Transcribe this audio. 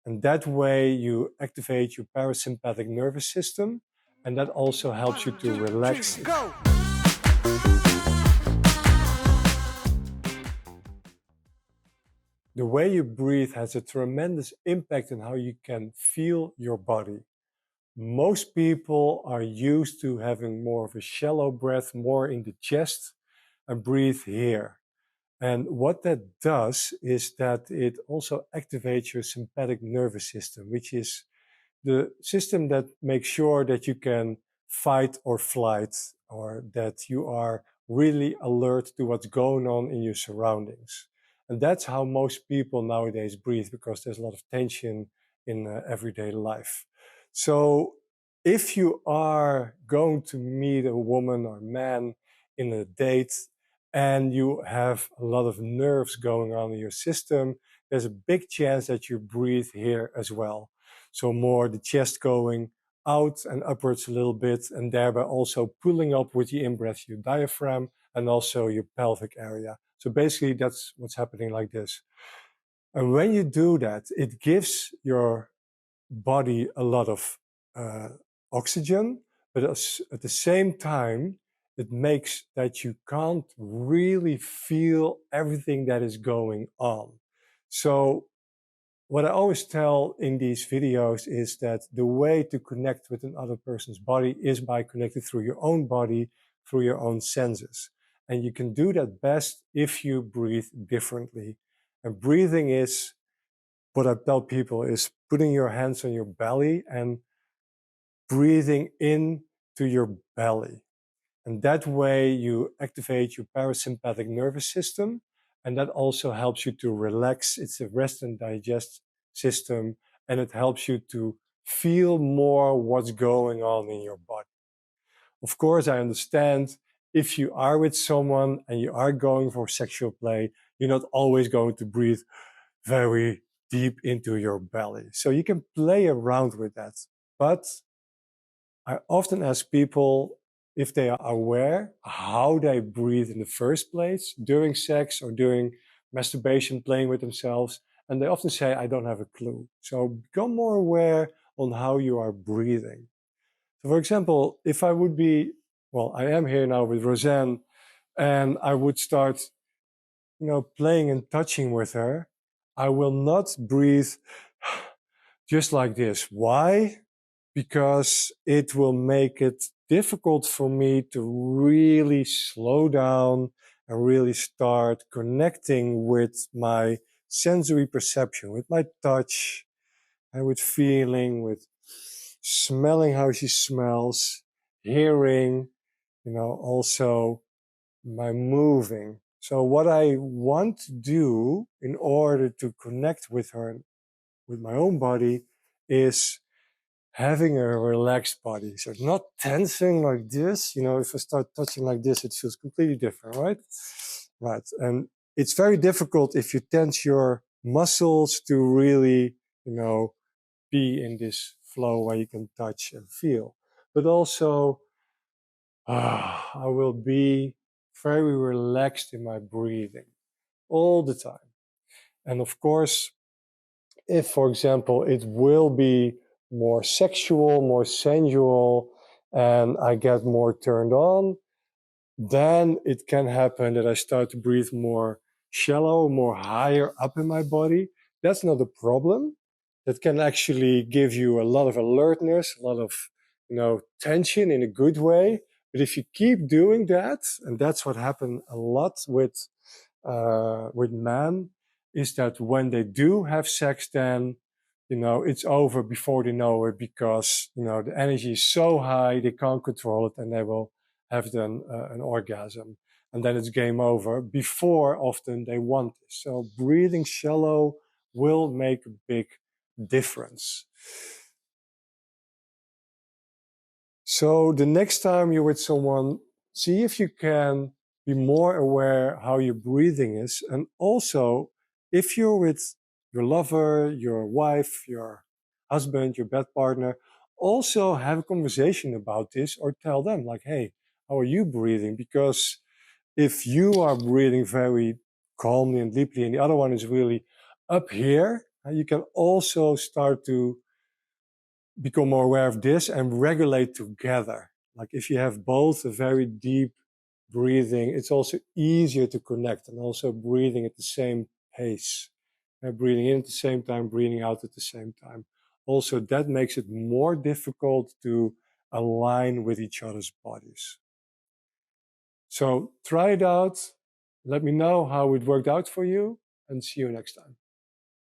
And that way you activate your parasympathetic nervous system, and that also helps you to relax. Go! The way you breathe has a tremendous impact on how you can feel your body. Most people are used to having more of a shallow breath, more in the chest, and breathe here. And what that does is that it also activates your sympathetic nervous system, which is the system that makes sure that you can fight or flight, or that you are really alert to what's going on in your surroundings. And that's how most people nowadays breathe, because there's a lot of tension in everyday life. So if you are going to meet a woman or man in a date and you have a lot of nerves going on in your system, there's a big chance that you breathe here as well. So more the chest going out and upwards a little bit, and thereby also pulling up with the in-breath your diaphragm and also your pelvic area. So basically that's what's happening like this. And when you do that, it gives your body a lot of oxygen, but at the same time, it makes that you can't really feel everything that is going on. So what I always tell in these videos is that the way to connect with another person's body is by connecting through your own body, through your own senses. And you can do that best if you breathe differently. And breathing is, what I tell people is putting your hands on your belly and breathing in to your belly. And that way you activate your parasympathetic nervous system. And that also helps you to relax. It's a rest and digest system. And it helps you to feel more what's going on in your body. Of course, I understand if you are with someone and you are going for sexual play, you're not always going to breathe very deep into your belly. So you can play around with that. But I often ask people if they are aware how they breathe in the first place during sex or during masturbation, playing with themselves. And they often say, I don't have a clue. So become more aware on how you are breathing. So for example, if I would be, well, I am here now with Roseanne, and I would start, playing and touching with her, I will not breathe just like this. Why? Because it will make it difficult for me to really slow down and really start connecting with my sensory perception, with my touch, and with feeling, with smelling how she smells, hearing, also my moving. So what I want to do in order to connect with her, with my own body, is having a relaxed body. So not tensing like this. If I start touching like this, it feels completely different, right? Right. And it's very difficult if you tense your muscles to really, be in this flow where you can touch and feel. But also, I will be very relaxed in my breathing all the time. And of course, if, for example, it will be more sexual, more sensual, and I get more turned on, then it can happen that I start to breathe more shallow, more higher up in my body. That's not a problem. That can actually give you a lot of alertness, a lot of, tension in a good way. But if you keep doing that, and that's what happened a lot with men, is that when they do have sex, then, it's over before they know it, because, the energy is so high, they can't control it, and they will have then an orgasm. And then it's game over before often they want this. So breathing shallow will make a big difference. So the next time you're with someone, see if you can be more aware how your breathing is. And also, if you're with your lover, your wife, your husband, your bed partner, also have a conversation about this, or tell them like, hey, how are you breathing? Because if you are breathing very calmly and deeply and the other one is really up here, You can also start to become more aware of this and regulate together. Like if you have both a very deep breathing, it's also easier to connect, and also breathing at the same pace. Breathing in at the same time, breathing out at the same time. Also, that makes it more difficult to align with each other's bodies. So try it out. Let me know how it worked out for you, and see you next time.